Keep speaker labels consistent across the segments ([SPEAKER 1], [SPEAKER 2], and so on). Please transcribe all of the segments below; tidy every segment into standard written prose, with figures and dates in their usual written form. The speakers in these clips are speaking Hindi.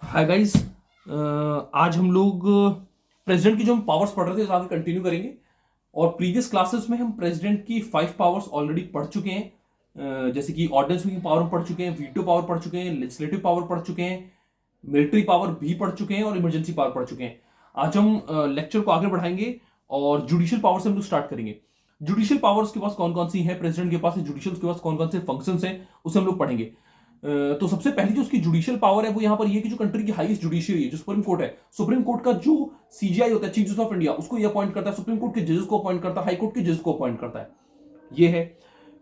[SPEAKER 1] Hi guys. आज हम लोग प्रेसिडेंट की जो हम पावर्स पढ़ रहे थे आगे कंटिन्यू करेंगे। और प्रीवियस क्लासेस में हम प्रेसिडेंट की 5 पावर्स ऑलरेडी पढ़ चुके हैं। जैसे कि ऑर्डिनेंस मेकिंग पावर हम पढ़ चुके हैं, वीटो पावर पढ़ चुके हैं, लेजिस्लेटिव पावर पढ़ चुके हैं, मिलिट्री पावर भी पढ़ चुके हैं और इमरजेंसी पावर पढ़ चुके हैं। आज हम लेक्चर को आगे बढ़ाएंगे और जुडिशियल पावर से हम लोग स्टार्ट करेंगे। जुडिशियल पावर्स के पास कौन कौन सी है, प्रेसिडेंट के पास जुडिशियल के पास कौन कौन से फंक्शंस हैं, उसे हम लोग पढ़ेंगे। तो सबसे पहली जो उसकी जुडिशियल पावर है वो यहां पर ये कि जो कंट्री की हाईएस्ट जुडिशियरी है, जो सुप्रीम कोर्ट है, सुप्रीम कोर्ट का जो सीजीआई होता है, चीफ जस्टिस ऑफ इंडिया, उसको ये अपॉइंट करता है, सुप्रीम कोर्ट के जजेस को अपॉइंट करता है, हाई कोर्ट के जजेस को अपॉइंट करता है। ये है।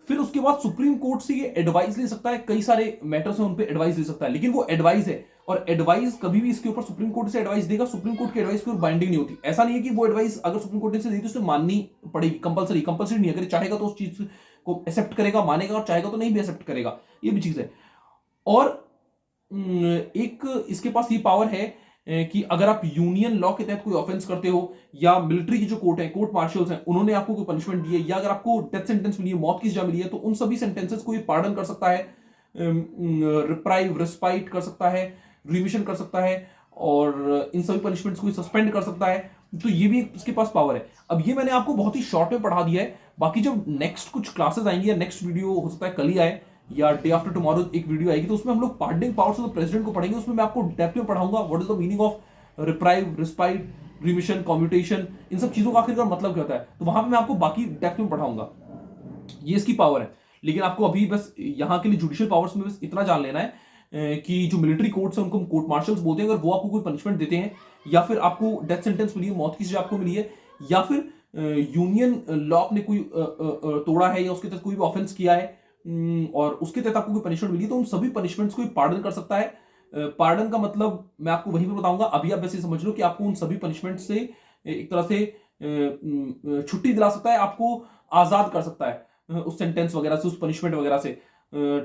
[SPEAKER 1] फिर उसके बाद सुप्रीम कोर्ट से ये एडवाइस ले सकता है, कई सारे मैटर्स हैं उन पे एडवाइस ले सकता है, लेकिन वो एडवाइस है और एडवाइस कभी भी इसके ऊपर सुप्रीम कोर्ट से एडवाइस देगा, सुप्रीम कोर्ट की एडवाइस के ऊपर बाइंडिंग नहीं होती। ऐसा नहीं है कि वो एडवाइस अगर सुप्रीम कोर्ट ने से दी तो उसे माननी पड़ेगी, कंपलसरी नहीं है। अगर चाहेगा तो उस चीज को एक्सेप्ट करेगा, मानेगा, और चाहेगा तो नहीं भी एक्सेप्ट करेगा। ये भी चीज है। और एक इसके पास ये पावर है कि अगर आप यूनियन लॉ के तहत कोई ऑफेंस करते हो, या मिलिट्री की जो कोर्ट है, कोर्ट मार्शल्स हैं, उन्होंने आपको कोई पनिशमेंट दी है, या अगर आपको डेथ सेंटेंस मिली है, मौत की सजा मिली है, तो उन सभी सेंटेंसेस को ये पार्डन कर सकता है, रिप्राइव, रिस्पाइट कर सकता है, रिमिशन कर सकता है, और इन सभी पनिशमेंट्स को सस्पेंड कर सकता है। तो ये भी इसके पास पावर है। अब ये मैंने आपको बहुत ही शॉर्ट में पढ़ा दिया है। बाकी जब नेक्स्ट कुछ क्लासेस आएंगी या नेक्स्ट वीडियो हो सकता है कल ही आए या डे आफ्टर टुमारो एक वीडियो आएगी, तो उसमें हम लोग pardoning powers of the president को पढ़ेंगे। उसमें मैं आपको डेप्थ में पढ़ाऊंगा what is the meaning of reprieve, respite, remission, commutation, इन सब चीजों का आखिरकार मतलब क्या होता है। तो वहां पे मैं आपको बाकी डेप्थ में पढ़ाऊंगा। ये इसकी पावर है। लेकिन आपको अभी बस यहां के लिए जुडिशियल पावर्स में बस इतना जान लेना है कि जो मिलिट्री कोर्ट्स है उनको हम कोर्ट मार्शल्स बोलते हैं। अगर वो आपको कोई पनिशमेंट देते हैं, या फिर आपको डेथ सेंटेंस मिली है, मौत की सजा आपको मिली है, या फिर यूनियन लॉ ने कोई तोड़ा है, या उसके तहत कोई भी ऑफेंस किया है, और उसके तहत आपको कोई पनिशमेंट मिली, तो उन सभी पनिशमेंट्स को पार्डन कर सकता है। पार्डन का मतलब मैं आपको वहीं पर बताऊंगा। अभी आप वैसे समझ लो कि आपको उन सभी पनिशमेंट से एक तरह से छुट्टी दिला सकता है, आपको आजाद कर सकता है उस सेंटेंस वगैरह से, उस पनिशमेंट वगैरह से।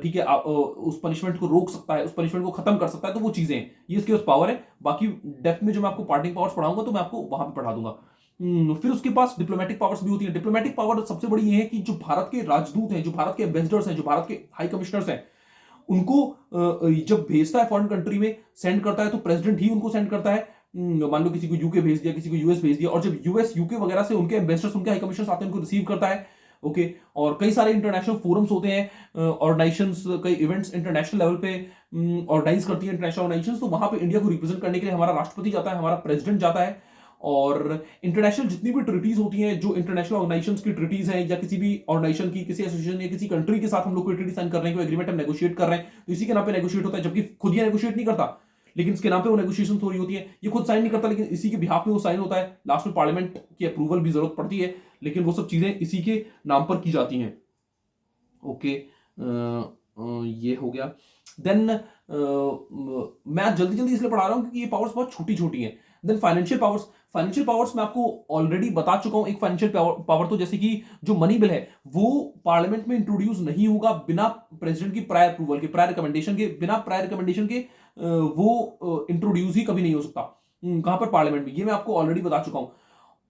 [SPEAKER 1] ठीक है, उस पनिशमेंट को रोक सकता है, उस पनिशमेंट को खत्म कर सकता है। तो वो चीजें हैं, ये इसके पास पावर है। बाकी डेप्थ में जो मैं आपको पार्टिंग पावर्स पढ़ाऊंगा तो मैं आपको वहां पे पढ़ा दूंगा। फिर उसके पास डिप्लोमेटिक पावर्स भी होती है। डिप्लोमेटिक पावर सबसे बड़ी ये है कि जो भारत के राजदूत हैं, जो भारत के एम्बेसडर्स हैं, जो भारत के हाई कमिश्नर्स हैं, उनको जब भेजता है फॉरेन कंट्री में, सेंड करता है, तो प्रेसिडेंट ही उनको सेंड करता है। मान लो किसी को यूके भेज दिया, किसी को यूएस भेज दिया, और जब यूएस, यूके वगैरह से उनके एम्बेसडर्स, उनके हाई कमिश्नर्स आते हैं, उनको रिसीव करता है। ओके। और कई सारे इंटरनेशनल फोरम्स होते हैं, ऑर्गेनाइजेशंस, कई इवेंट्स इंटरनेशनल लेवल पे ऑर्गेनाइज करती है इंटरनेशनल ऑर्गेनाइजेशंस। तो वहां पे इंडिया को रिप्रेजेंट करने के लिए हमारा राष्ट्रपति जाता है, हमारा प्रेसिडेंट जाता है। और इंटरनेशनल जितनी भी ट्रिटीज होती हैं, जो इंटरनेशनल ऑर्गेनाइजेशंस की ट्रिटीज हैं, या किसी भी ऑर्गेनाइजेशन की, किसी एसोसिएशन या किसी कंट्री के साथ हम लोग कोई ट्रिटी साइन कर रहे हैं, कोई एग्रीमेंट हम नेगोशिएट कर रहे हैं, तो इसी के नाम पे नेगोशिएट होता है। जबकि खुद ये नेगोशिएट नहीं करता, लेकिन इसके नाम पे वो नेगोशिएशन हो रही होती है। ये खुद साइन नहीं करता, लेकिन इसी के बिहाफ में वो साइन होता है। लास्ट में पार्लियामेंट की अप्रूवल भी जरूरत पड़ती है, लेकिन वो सब चीजें इसी के नाम पर की जाती हैं। ओके। ये हो गया। देन मैं जल्दी जल्दी इसलिए पढ़ा रहा हूं क्योंकि ये पावर्स बहुत छोटी छोटी हैं। Then financial powers. Financial powers मैं आपको ऑलरेडी बता चुका हूं। एक फाइनेंशियल पावर तो जैसे कि जो मनी बिल है, वो पार्लियामेंट में इंट्रोड्यूस नहीं होगा बिना प्रेसिडेंट की प्रायर अप्रूवल के, प्रायर रिकमेंडेशन के। बिना प्रायर रिकमेंडेशन के वो इंट्रोड्यूस ही कभी नहीं हो सकता। कहां पर? पार्लियामेंट में। ये मैं आपको ऑलरेडी बता चुका हूं।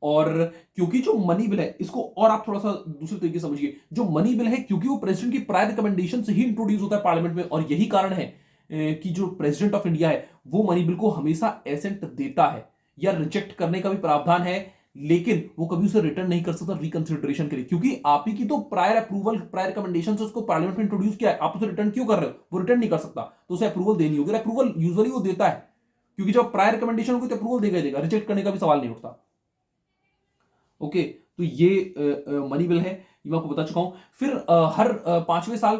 [SPEAKER 1] और क्योंकि जो मनी बिल है, इसको और आप थोड़ा सा दूसरे तरीके से समझिए। जो मनी बिल है, क्योंकि वो प्रेसिडेंट की प्रायर रिकमेंडेशन से ही इंट्रोड्यूस होता है पार्लियामेंट में, और यही कारण है कि जो प्रेसिडेंट ऑफ इंडिया है वो मनी बिल को हमेशा एसेंट देता है, या रिजेक्ट करने का भी प्रावधान है, लेकिन वो कभी उसे रिटर्न नहीं कर सकता रिकंसिडरेशन के लिए, क्योंकि आप ही की तो प्रायर अप्रूवल, प्रायर रिकमेंडेशन से उसको पार्लियामेंट में इंट्रोड्यूस किया है। आप उसे रिटर्न क्यों कर रहे हो? वो रिटर्न नहीं कर सकता, तो उसे अप्रूवल देनी होगी। अप्रूवल यूजुअली वो देता है, क्योंकि जब प्रायर रिकमेंडेशन होगी तो अप्रूवल देगा ही देगा, रिजेक्ट करने का भी सवाल नहीं उठता। ओके। तो ये मनी बिल है, ये मैं आपको बता चुका हूं। फिर हर 5वें साल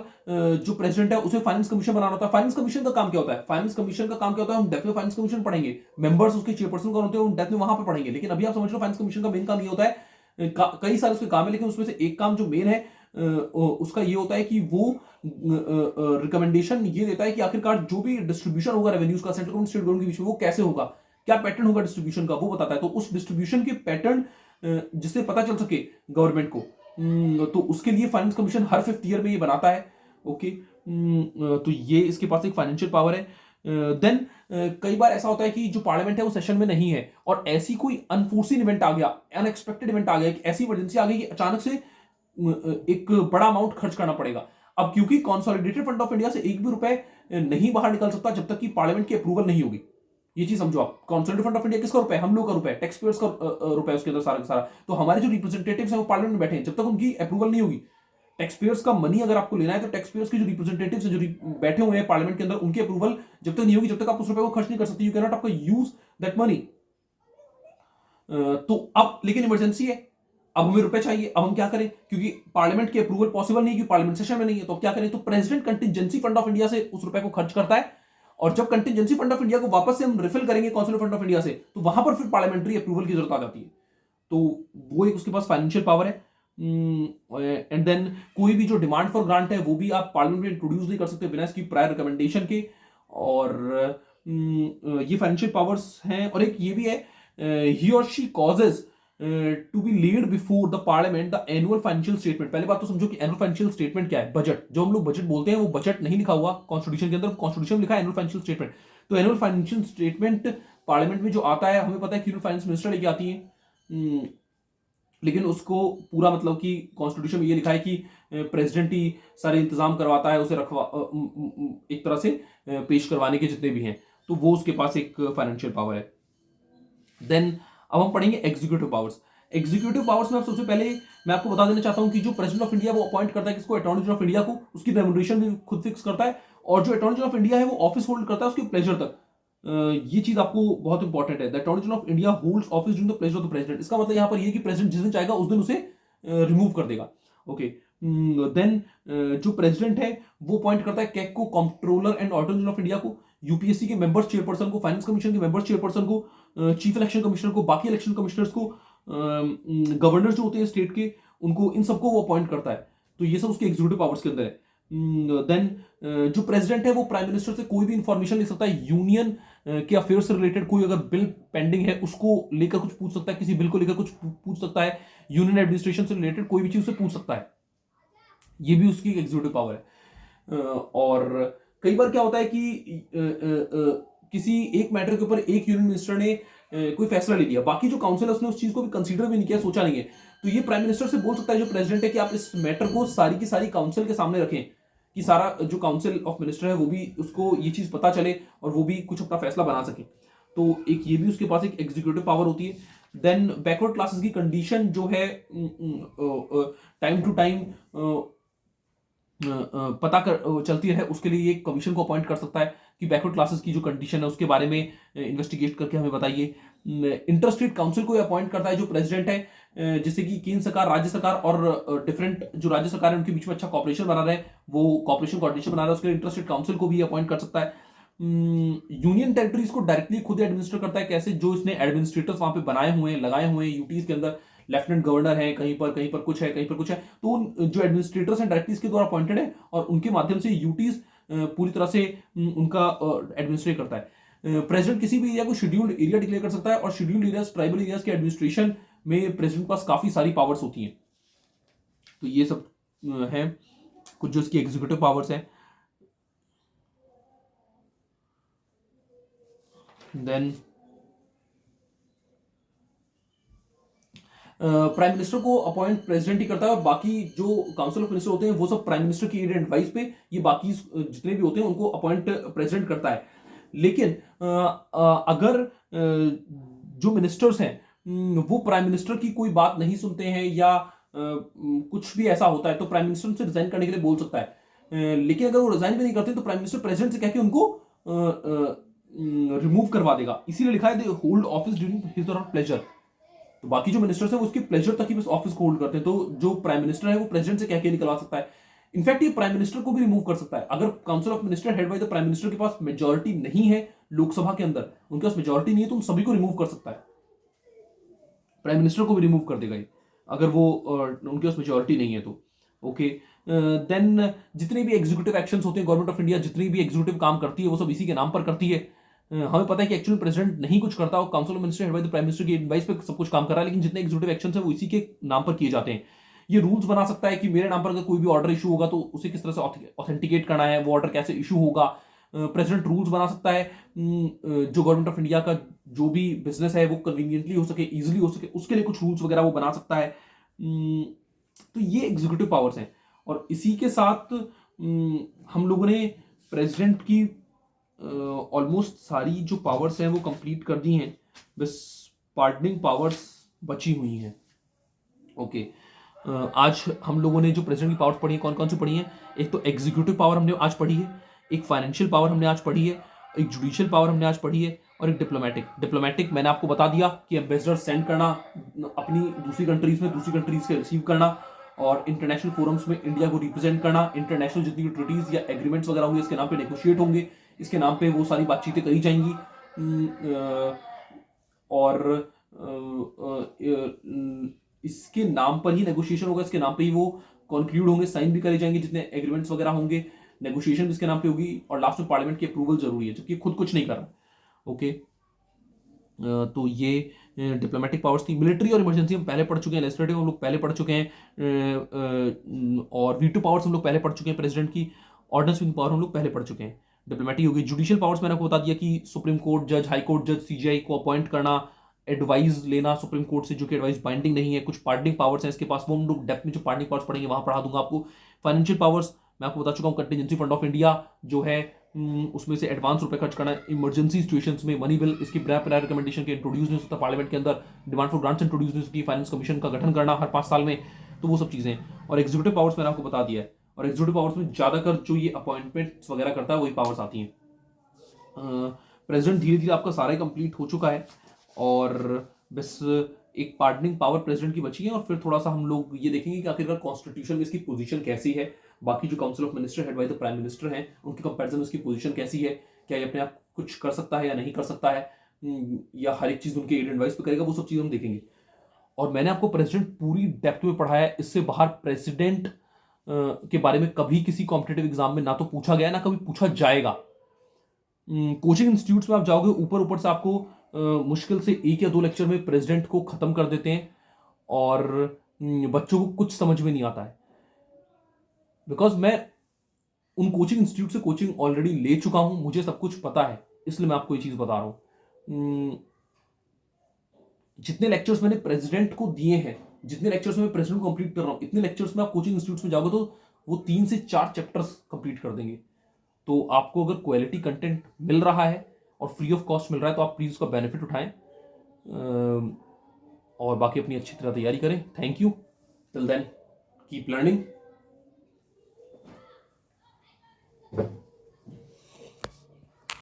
[SPEAKER 1] जो प्रेसिडेंट है उसे फाइनेंस कमीशन बनाना होता है। फाइनेंस कमीशन का काम क्या होता है? फाइनेंस कमीशन का काम क्या होता है? हम डेप्थ में फाइनेंस कमीशन पढ़ेंगे। मेंबर्स उसके चेयरपर्सन कौन होते हैं, हम डेप्थ में वहां पर पढ़ेंगे। लेकिन अभी आप समझ लो फाइनेंस कमीशन का मेन काम ये होता है, कई सारे उसके काम है, लेकिन उसमें से एक काम जो मेन है उसका ये होता है कि वो रिकमेंडेशन ये देता है कि आखिरकार जो भी डिस्ट्रीब्यूशन होगा रेवेन्यूज का सेंट्रल गवर्नमेंट स्टेट गवर्नमेंट के बीच में, वो कैसे होगा, क्या पैटर्न होगा डिस्ट्रीब्यूशन का, वो बताता है। तो उस डिस्ट्रीब्यूशन के पैटर्न जिससे पता चल सके गवर्नमेंट को, तो उसके लिए फाइनेंस कमीशन हर 5th ईयर में ये बनाता है। ओके। तो ये इसके पास एक फाइनेंशियल पावर है। देन कई बार ऐसा होता है कि जो पार्लियामेंट है वो सेशन में नहीं है, और ऐसी कोई अनफोर्सिन इवेंट आ गया, अनएक्सपेक्टेड इवेंट आ गया, एक ऐसी इमरजेंसी आ गई कि अचानक से एक बड़ा अमाउंट खर्च करना पड़ेगा। अब क्योंकि कॉन्सोलिडेटेड फंड ऑफ इंडिया से एक भी रुपए नहीं बाहर निकल सकता जब तक कि पार्लियामेंट की अप्रूवल नहीं होगी। ये चीज समझो आप, कॉन्सोलिडेटेड फंड ऑफ इंडिया किसका रुपए, हम लोग का रुपए, टैक्स पेयर्स का रुपए उसके अंदर सारा का सारा। तो हमारे जो रिप्रेजेंटेटिव्स हैं वो पार्लियामेंट में बैठे हैं, जब तक उनकी अप्रूवल नहीं होगी, टैक्स पेयर्स का मनी अगर आपको लेना है तो टैक्स पेयर्स के जो रिप्रेजेंटेटिव्स हैं, जो बैठे हुए हैं पार्लियामेंट के अंदर, उनकी अप्रूवल जब तक नहीं होगी, जब तक आप उस रुपए को खर्च नहीं कर सकते, यू कैन नॉट आपका यूज दैट मनी। तो अब लेकिन इमरजेंसी है, अब हमें रुपए चाहिए, अब हम क्या करें, क्योंकि पार्लियामेंट की अप्रूवल पॉसिबल नहीं, क्योंकि पार्लियामेंट सेशन में नहीं है, तो अब क्या करें, तो president contingency fund of India से उस रुपए को खर्च करता है, और जब कंटिजेंसी फंड ऑफ इंडिया को वापस से हम रिफिल करेंगे कॉन्सोलिडेटेड फंड ऑफ इंडिया से, तो वहां पर फिर पार्लियामेंट्री अप्रूवल की जरूरत आ जाती है। तो वो एक उसके पास फाइनेंशियल पावर है। एंड देन कोई भी जो डिमांड फॉर ग्रांट है वो भी आप पार्लियामेंट में इंट्रोड्यूस नहीं कर सकते बिना इसकी प्रायर रिकमेंडेशन के। और ये फाइनेंशियल पावर्स हैं। और एक ये भी है, ही और she causes to be laid before the parliament the annual financial statement. पहले बात तो समझो कि एनुअल फाइनेंशियल स्टेटमेंट क्या है। बजट, जो हम लोग बजट बोलते हैं वो बजट नहीं लिखा हुआ कॉन्स्टिट्यूशन के अंदर, कॉन्स्टिट्यूशन में लिखा है एनुअल फाइनेंशियल स्टेटमेंट। तो एनुअल फाइनेंशियल स्टेटमेंट पार्लियामेंट में जो आता है, हमें पता है कि फाइनेंस मिनिस्टर लेके आती है, लेकिन उसको पूरा मतलब कि कॉन्स्टिट्यूशन में ये लिखा है कि प्रेसिडेंट ही सारे इंतजाम करवाता है, उसे रखवा एक तरह से पेश करवाने के जितने भी हैं, तो वो उसके पास एक फाइनेंशियल पावर है। देन अब हम पढ़ेंगे एग्जीक्यूटिव पावर्स। एग्जीक्यूटिव पावर्स में सबसे पहले मैं आपको बता देना चाहता हूं कि जो प्रेसिडेंट ऑफ इंडिया वो अपॉइंट करता है किसको, अटॉर्नी जनरल ऑफ इंडिया को, उसकी रेम्यूनरेशन भी खुद फिक्स करता है, और जो अटॉर्नी जनरल ऑफ इंडिया है वो ऑफिस होल्ड करता है उसके प्लेजर तक। ये चीज आपको बहुत इंपॉर्टेंट है, the attorney general of India holds office during the pleasure of the president. इसका मतलब यहां पर ये कि प्रेसिडेंट जिस दिन चाहेगा उस दिन उसे रिमूव कर देगा। ओके, देन जो प्रेसिडेंट है वो अपॉइंट करता है कैग को, controller and auditor general of India को, यूपीएससी के मेंबर्स चेयरपर्सन को, फाइनेंस कमीशन के मेंबर्स चेयरपर्सन को, चीफ इलेक्शन कमिश्नर को, बाकी इलेक्शन कमिश्नर्स को, गवर्नर जो होते हैं स्टेट के, उनको, इन सबको वो अपॉइंट करता है। तो ये सब उसके एग्जीक्यूटिव पावर्स के अंदर है। देन जो प्रेसिडेंट है वो प्राइम मिनिस्टर से कोई भी इंफॉर्मेशन ले सकता है, यूनियन के अफेयर से रिलेटेड कोई अगर बिल पेंडिंग है उसको लेकर कुछ पूछ सकता है, किसी बिल को लेकर कुछ पूछ सकता है, यूनियन एडमिनिस्ट्रेशन से रिलेटेड कोई भी चीज से पूछ सकता है। ये भी उसकी एग्जीक्यूटिव पावर है। और कई बार क्या होता है कि किसी एक मैटर के ऊपर एक यूनियन मिनिस्टर ने कोई फैसला ले लिया, बाकी जो काउंसिल है उसने उस चीज को भी कंसीडर भी नहीं किया, सोचा नहीं है, तो ये प्राइम मिनिस्टर से बोल सकता है जो प्रेसिडेंट है कि आप इस मैटर को सारी की सारी काउंसिल के सामने रखें, कि सारा जो काउंसिल ऑफ मिनिस्टर है वो भी उसको ये चीज पता चले और वो भी कुछ अपना फैसला बना सके। तो एक ये भी उसके पास एक एग्जीक्यूटिव पावर होती है। देन बैकवर्ड क्लासेस की कंडीशन जो है टाइम टू टाइम पता कर चलती है, उसके लिए एक कमीशन को अपॉइंट कर सकता है कि बैकवर्ड क्लासेस की जो कंडीशन है उसके बारे में इन्वेस्टिगेट करके हमें बताइए। इंटर स्टेट काउंसिल को अपॉइंट करता है जो प्रेसिडेंट है, जिससे कि केंद्र सरकार, राज्य सरकार और डिफरेंट जो राज्य सरकार है उनके बीच में अच्छा कॉपरेशन बना रहे, वो कॉपरेशन कोऑर्डिनेशन बना रहा है, उसके लिए इंटर स्टेट काउंसिल को भी अपॉइंट कर सकता है। यूनियन टेरिटरीज को डायरेक्टली खुद एडमिनिस्टर करता है, कैसे, जो इसने एडमिनिस्ट्रेटर्स वहां पे बनाए हुए हैं, लगाए हुए हैं यूटीज के अंदर, लेफ्टिनेंट गवर्नर है, कहीं पर कुछ है, कहीं पर कुछ है, तो उन जो एडमिनिस्ट्रेटर्स हैं डायरेक्टली इसके द्वारा अपॉइंटेड है, और उनके माध्यम से यूटीज पूरी तरह से उनका एडमिनिस्ट्रेट करता है। प्रेसिडेंट किसी भी एरिया को शेड्यूल्ड एरिया डिक्लेयर कर सकता है, और शेड्यूल्ड एरियाज, ट्राइबल एरियाज के एडमिनिस्ट्रेशन में प्रेसिडेंट के पास काफी सारी पावर्स होती हैं। तो ये सब है कुछ जो इसकी एग्जीक्यूटिव पावर्स हैं। देन प्राइम मिनिस्टर को अपॉइंट प्रेसिडेंट ही करता है, और बाकी जो काउंसिल ऑफ मिनिस्टर होते हैं वो सब प्राइम मिनिस्टर की एड एडवाइस पे ये बाकी जितने भी होते हैं उनको अपॉइंट प्रेसिडेंट करता है। लेकिन अगर जो मिनिस्टर्स हैं वो प्राइम मिनिस्टर की कोई बात नहीं सुनते हैं, या कुछ भी ऐसा होता है, तो प्राइम मिनिस्टर उनसे रिजाइन करने के लिए बोल सकता है। लेकिन अगर वो रिजाइन भी नहीं करते तो प्राइम मिनिस्टर प्रेसिडेंट से कह के उनको रिमूव करवा देगा। इसीलिए लिखा है they hold office during his और प्लेजर। तो बाकी जो मिनिस्टर्स हैं वो उसके प्लेजर तक ही बस ऑफिस को होल्ड करते हैं। तो जो प्राइम मिनिस्टर है वो प्रेसिडेंट से कह के निकलवा सकता है। इनफैक्ट ये प्राइम मिनिस्टर को भी रिमूव कर सकता है अगर council of minister head by the prime minister के पास मेजोरिटी नहीं है लोकसभा के अंदर, उनके पास मेजोरिटी नहीं है, तो उन सभी को रिमूव कर सकता है। प्राइम मिनिस्टर को भी रिमूव कर देगा ये, अगर वो उनके पास मेजोरिटी नहीं है तो। ओके, देन जितने भी एग्जीक्यूटिव एक्शंस होते हैं, गवर्नमेंट ऑफ इंडिया जितनी भी एग्जीक्यूटिव काम करती है वो सब इसी के नाम पर करती है। हमें पता है कि एक्चुअली प्रेसिडेंट नहीं कुछ करता, वो council of minister head by the prime minister की एडवाइस पे सब कुछ काम कर रहा है, लेकिन जितने एग्जीक्यूटिव एक्शंस हैं वो इसी के नाम पर किए जाते हैं। ये रूल्स बना सकता है कि मेरे नाम पर अगर कोई भी ऑर्डर इशू होगा तो उसे किस तरह से ऑथेंटिकेट करना है, वो ऑर्डर कैसे इशू होगा। प्रेसिडेंट रूल्स बना सकता है, जो गवर्नमेंट ऑफ इंडिया का जो भी बिजनेस है वो कन्वीनियंटली हो सके, इजिली हो सके, उसके लिए कुछ रूल्स वगैरह वो बना सकता है। तो ये एग्जीक्यूटिव पावर्स हैं। और इसी के साथ हम लोगों ने प्रेसिडेंट की ऑलमोस्ट सारी जो पावर्स हैं वो कंप्लीट कर दी हैं, बस पार्डनिंग पावर्स बची हुई हैं। ओके, आज हम लोगों ने जो प्रेसिडेंट की पावर्स पढ़ी है, कौन कौन सी पढ़ी है? एक तो एग्जीक्यूटिव पावर हमने आज पढ़ी है, एक फाइनेंशियल पावर हमने आज पढ़ी है, एक जुडिशियल पावर हमने आज पढ़ी है, और एक डिप्लोमेटिक मैंने आपको बता दिया कि एम्बेसडर सेंड करना अपनी दूसरी कंट्रीज में, दूसरी कंट्रीज के रिसीव करना, और इंटरनेशनल फोरम्स में इंडिया को रिप्रेजेंट करना। इंटरनेशनल जितनी भी ट्रीटीज या एग्रीमेंट्स वगैरह होंगे इसके नाम पे नेगोशिएट होंगे, इसके नाम पे वो सारी बातचीतें करी जाएंगी। और इसके नाम पर ही नेगोशिएशन होगा, इसके नाम पे ही वो कंक्लूड होंगे, साइन भी करे जाएंगे जितने एग्रीमेंट्स वगैरह होंगे, नेगोशिएशन इसके नाम पे होगी, और लास्ट में पार्लियामेंट की अप्रूवल जरूरी है, जबकि खुद कुछ नहीं कर रहा। ओके, तो ये डिप्लोमेटिक पावर्स थी। मिलिट्री और इमरजेंसी हम पहले पढ़ चुके हैं, लेजिस्लेटिव हम लोग पहले पढ़ चुके हैं, और वीटो पावर्स हम लोग पहले पढ़ चुके हैं, प्रेसिडेंट की ऑर्डिनेंस विंग पावर हम लोग पहले पढ़ चुके हैं। डिप्लोमेटिक होगी। जुडिशियल पावर्स मैंने आपको बता दिया कि सुप्रीम कोर्ट जज, हाई कोर्ट जज, सीजीआई को अपॉइंट करना, एडवाइस लेना सुप्रीम कोर्ट से जो कि एडवाइस बाइंडिंग नहीं है। कुछ पार्डनिंग पावर्स हैं इसके पास, वो हम लोग डेप्थ में जो पार्डनिंग पावर्स पढ़ेंगे वहां पढ़ा दूंगा आपको। फाइनेंशियल पावर्स मैं आपको बता चुका हूं, कंटिजेंसी फंड ऑफ इंडिया जो है उसमें से एडवांस रुपए खर्च करना इमरजेंसी सिचुएशंस में। मनी बिल इसकी प्रायर रिकमेंडेशन के इंट्रोड्यूस नहीं हो सकता पार्लियामेंट के अंदर, डिमांड फॉर ग्रांट्स इंट्रोड्यूस नहीं हो सकती, फाइनेंस कमीशन का गठन करना हर 5 साल में, तो वो सब चीजें। और एग्जीक्यूटिव पावर्स मैंने आपको बता दिया है, और एग्जीक्यूटिव पावर्स में ज्यादातर जो ये अपॉइंटमेंट्स वगैरह करता है वही पावर्स आती हैं। प्रेसिडेंट धीरे धीरे आपका सारा ही कंप्लीट हो चुका है, और बस एक पार्डनिंग पावर प्रेसिडेंट की बची है, और फिर थोड़ा सा हम लोग ये देखेंगे कि आखिरकार कॉन्स्टिट्यूशन में इसकी पोजीशन कैसी है, बाकी जो council of minister head by the prime minister हैं उनके कंपैरिजन में इसकी पोजीशन कैसी है, क्या ये अपने आप कुछ कर सकता है या नहीं कर सकता है, या हर एक चीज उनके एड एडवाइस पे करेगा, वो सब चीज हम देखेंगे। और मैंने आपको प्रेसिडेंट पूरी डेप्थ में पढ़ाया है, इससे बाहर प्रेसिडेंट के बारे में कभी किसी कॉम्पिटेटिव एग्जाम में ना तो पूछा गया ना कभी पूछा जाएगा। कोचिंग इंस्टीट्यूट्स में आप जाओगे, ऊपर ऊपर से आपको मुश्किल से 1 या 2 लेक्चर में प्रेसिडेंट को खत्म कर देते हैं, और बच्चों को कुछ समझ में नहीं आता है। बिकॉज मैं उन कोचिंग इंस्टीट्यूट से कोचिंग ऑलरेडी ले चुका हूं, मुझे सब कुछ पता है, इसलिए मैं आपको ये चीज बता रहा हूं। जितने लेक्चर्स मैंने प्रेसिडेंट को दिए हैं, जितने लेक्चर्स में प्रेसिडेंट को कंप्लीट कर रहा हूं, इतने लेक्चर्स में आप कोचिंग इंस्टीट्यूट में जाओगे तो वो 3 से 4 चैप्टर्स कंप्लीट कर देंगे। तो आपको अगर क्वालिटी कंटेंट मिल रहा है और फ्री ऑफ कॉस्ट मिल रहा है तो आप प्लीज उसका बेनिफिट उठाएं, और बाकी अपनी अच्छी तरह तैयारी करें। Thank you, till then keep learning.